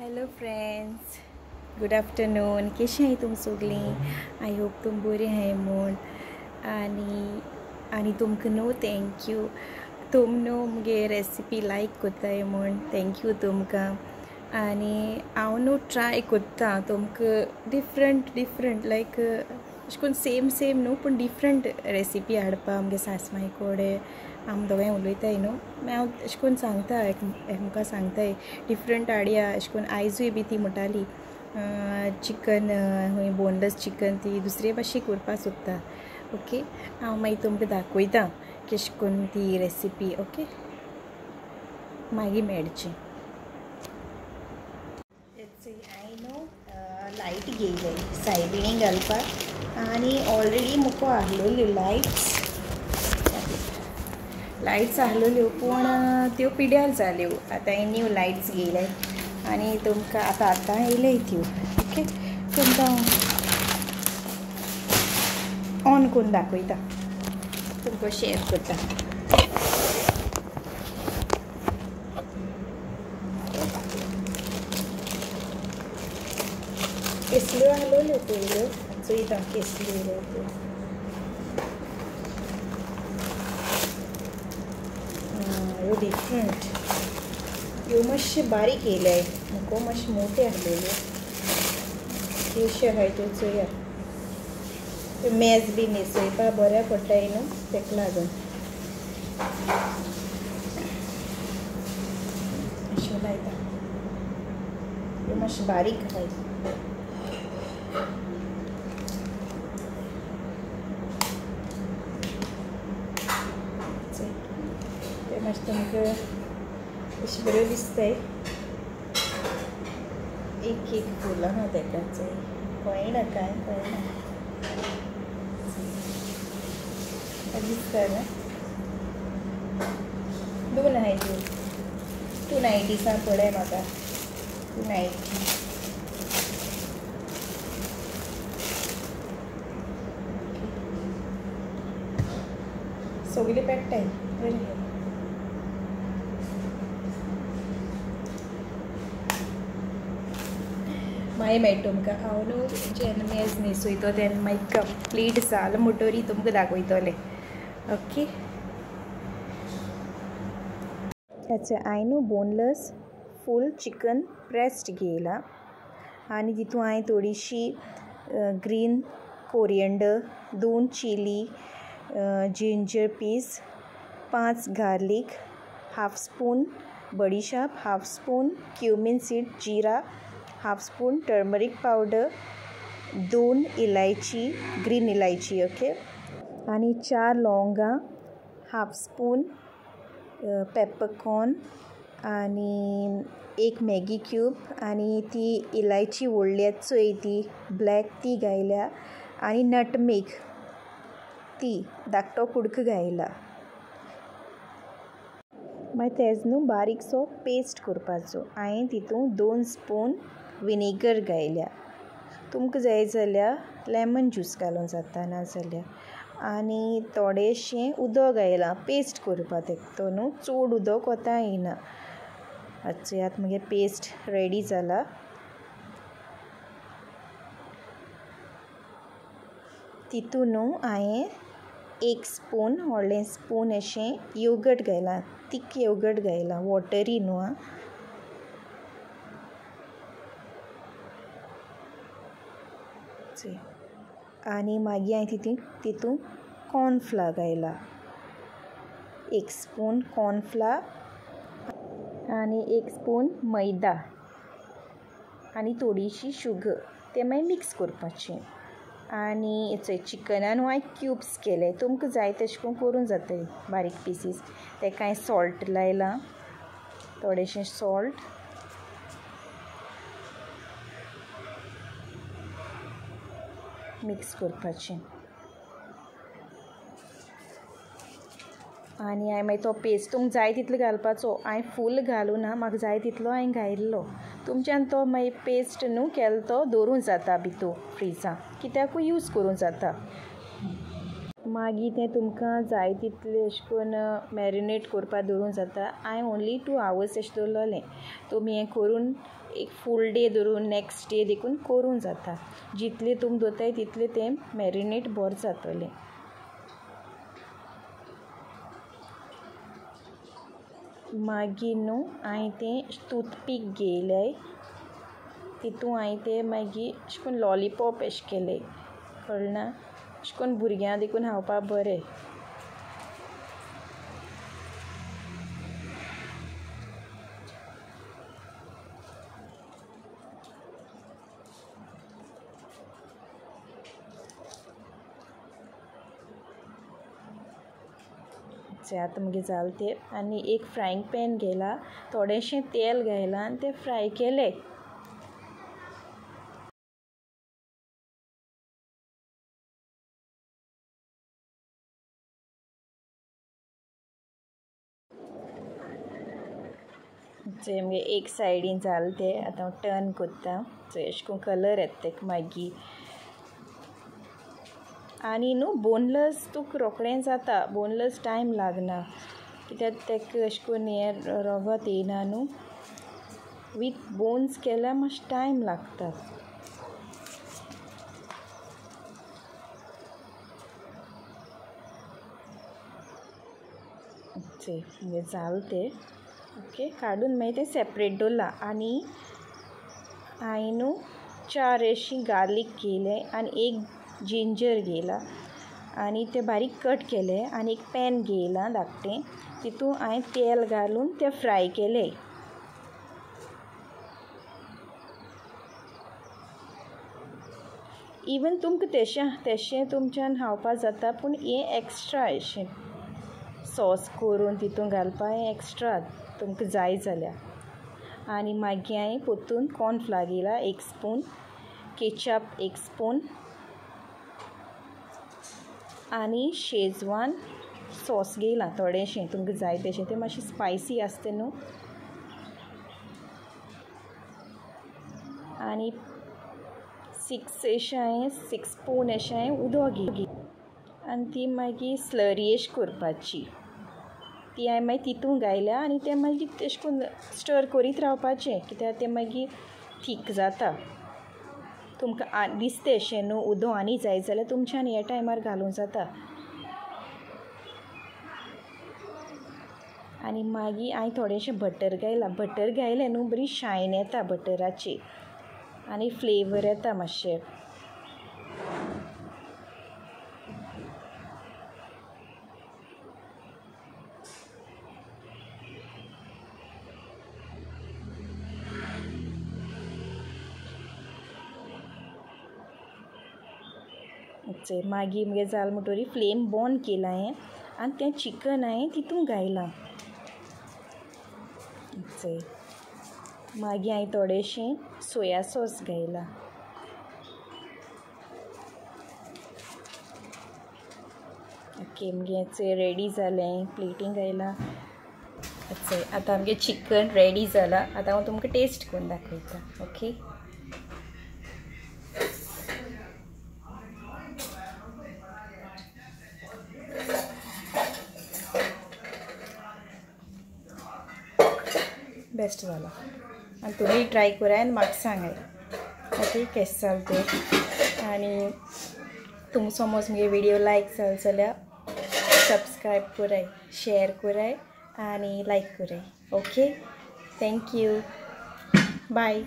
Hello friends, good afternoon. कशी आहे तुम सगळीं? आय होप तुम बरी आहे म्हूण. आनी तुमकां न्हू थँक्यू. तुम न्हू मुगे रेसिपी लायक कोत्ताय म्हूण थँक्यू तुमकां. आनी हांव न्हू ट्राय कोत्ता तुमकां डिफरंट लायक अशें करून सेम न्हू पूण डिफरंट रेसिपी हाडपा आमगे सासमाय कोडे आम दोगांय उलयताय न्हू. मागीर हांव अशें करून सांगता एकामेका सांगताय डिफरंट हाडया. अशें करून आयजूय बी ती म्हणटाली चिकन हूंय बोनलेस चिकन ती दुसरे भाशे करपा सोदता. ओके, हांव मागीर तुमकां दाखयता कशें करून ती रेसिपी. ओके, मागीर मेळचें. हांवें न्हू लायट घेयले सायबिणी घालपाक आनी ऑलरेडी मुको आहलोल्यो लायट्स आहलोल्यो पूण त्यो पिड्यार जाल्यो. आतां हांवें न्यू लायट्स घेयले आनी तुमकां आतां येयले त्यो. ओके, तुमकां ऑन करून दाखयता, तुमकां शेअर करता. केसल्यो आहलोल्यो पयल्यो चोयता केसल्यो येयल्यो त्यो. ह्यो डिफरंट, ह्यो मातशे बारीक येयल्याय, मुको मातशे मोटे आहलेल्यो. कशे आहाय त्यो चोया. त्यो मेज बी न्हेसोवपा बऱ्या पडटाय न्हू, तेका लागून अश्यो लायता. ह्यो मातशे बारीक आहाय. ते मातशे तुमकां अशें बऱ्यो दिसताय. एक फूल आहा तेका चोय, कळना काय कळना दिसता ना. 2 आहाय त्यो 290 पडय म्हाका. 290 सगळी पेट्टाय बरें. मागीर मेळटा तुमकां. हांव न्हू जेन्ना मेज न्हेसोयतो तेन्ना मागीर कंप्लीट जाल म्हणटरी तुमकां दाखयतलें. ओके, हांवें न्हू बोनलेस फूल चिकन ब्रेस्ट घेयला आनी तितून हांवें थोडीशी green coriander, 2 chilli, ginger piece, 5 garlic, half spoon बडीशाप, हाफ स्पून क्युमीन सीड जिरा, हाफ स्पून टर्मरीक पावडर, 2 इलायची ग्रीन इलायची. ओके, आनी 4 लवंगां, हाफ स्पून पेपरकॉर्न आनी 1 मॅगी क्यूब आनी ती इलायची व्हडली चोय ती ब्लॅक ती घायल्या आनी नटमेग ती धाकटो कुडको घायला. मागीर तेज न्हू बारीकसो पेस्ट करपाचो. हांवें तितून 2 स्पून विनेगर घायल्या. तुमकां जाय जाल्यार लेमन ज्यूस घालूं जाता नाजाल्यार. आनी थोडेशें उदक घायलां पेस्ट करपाक. तो न्हू चड उदक कोता येना. आतां मगे पेस्ट रेडी जाला. तितून न्हू हांवें 1 स्पून व्हडलें स्पून अशें योगर्ट घायलां. तीक योगर्ट घायलां, वॉटरी न्हू आं. आनी मागीर हांवें तितून कॉर्नफ्लावर घायला. 1 स्पून कॉर्नफ्लावर आनी 1 स्पून मैदा आनी थोडीशी शुगर. ते मागीर मिक्स करपाचें. आनी चिकनान हांवें क्यूब्स केले. तुमकां जाय तशें करून करूं जाताय बारीक पीसीस. तेका हांवें सॉल्ट लायलां, थोडेशें सॉल्ट मिक्स करपाचें. आनी हांवें मागीर तो पेस्ट तुमकां जाय तितलो घालपाचो. हांवें फूल घालूं ना, म्हाका जाय तितलो हांवें घायल्लो. तुमच्यान तो मागीर पेस्ट न्हू केलो तो दवरूं जाता भितर फ्रिजां, कित्याकूय यूज करूं जाता. मागीर तें तुमकां जाय तितलें अशें करून मॅरिनेट करपाक दवरूं जाता. हांवें ओन्ली 2 hours अशें दवरलोलें. तुमी हें करून एक फूल डे धरून नेक्स्ट डे देखून करूं जाता. जितले तुम दोताय तितले ते मॅरिनेट बरें जातलें. मागीर न्हू हांवें तें टूथपीक घेयलें, तितून हांवें तें मागीर अशें करून लॉलीपॉप अशें केलें, कळना, अशें करून भुरग्यां देखून खावपा बरें. आतां मगे जालें तें. आनी एक फ्रायंग पॅन घेयला, थोडेंशें तेल घायलां आनी तें फ्राय केलें. मगे एक सायडीन जालें तें. आतां हांव टर्न कोत्ता. अशें करून कलर येता तेका मागीर. आनी न्हू बोनलेस तुका रोखडें जाता, बोनलेस टायम लागना, कित्याक तेका अशें करून हें रगत येयना न्हू. वीथ बोन्स केल्यार मातशें टायम लागता. मगे जालें तें. ओके, काडून मागीर तें सेपरेट दवरलां. आनी हांवें न्हू 4 अशीं गार्लीक घेयलें आनी एक जिंजर घेयला आनी ते बारीक कट केले. आनी एक पॅन घेयलां धाकटें, तितून हांवें तेल घालून तें फ्राय केलें. इवन तुमकां तेशें तुमच्यान खावपा जाता, पूण हें एक्स्ट्रा अशें सॉस करून तितून घालपा हें एक्स्ट्रा तुमकां जाय जाल्यार. आनी मागीर हांवें पोत्तून कॉर्नफ्लावर घेयला 1 स्पून, केचप 1 स्पून आनी शेजवान सॉस घेयलां थोडेंशें तुमकां जाय तशें. तें मातशें स्पायसी आसता न्हू. आनी 6 स्पून अशें हांवें उदक घेतलें आनी ती मागीर स्लरी अशी करपाची. ती हांवें मागीर तितून घायल्या आनी तें मागीर तेशें करून स्टर करीत रावपाचें, कित्याक तें मागीर थीक जाता. तुमकां दिसता अशें न्हू उदक आनी जाय जाल्यार तुमच्यान ह्या टायमार घालूं जाता. आनी मागीर हांवें थोडेंशें बटर घायलां. बटर घायलें न्हू बरी शायन येता बटराची आनी फ्लेवर येता मातशें. मागीर मगे जालें म्हणटरी फ्लेम बंद केला हांवें आनी तें चिकन हांवें तितून घायलां. मागीर हांवें थोडेंशें सोया सॉस घायलां. ओके, मगे रेडी जालें. प्लेटीन घायलां. आतां आमगे चिकन रेडी जालां. आतां हांव तुमकां टेस्ट करून दाखयतां. ओके, बेस्ट जाला. आनी तुमी ट्राय कराय आनी म्हाका सांगाय. ओके, केशें जालें तें. आनी तुमकां समज मुगे विडियो लायक जालो जाल्यार सब्सक्रायब कराय, शेअर कराय आनी लायक कराय. Okay, thank you, bye.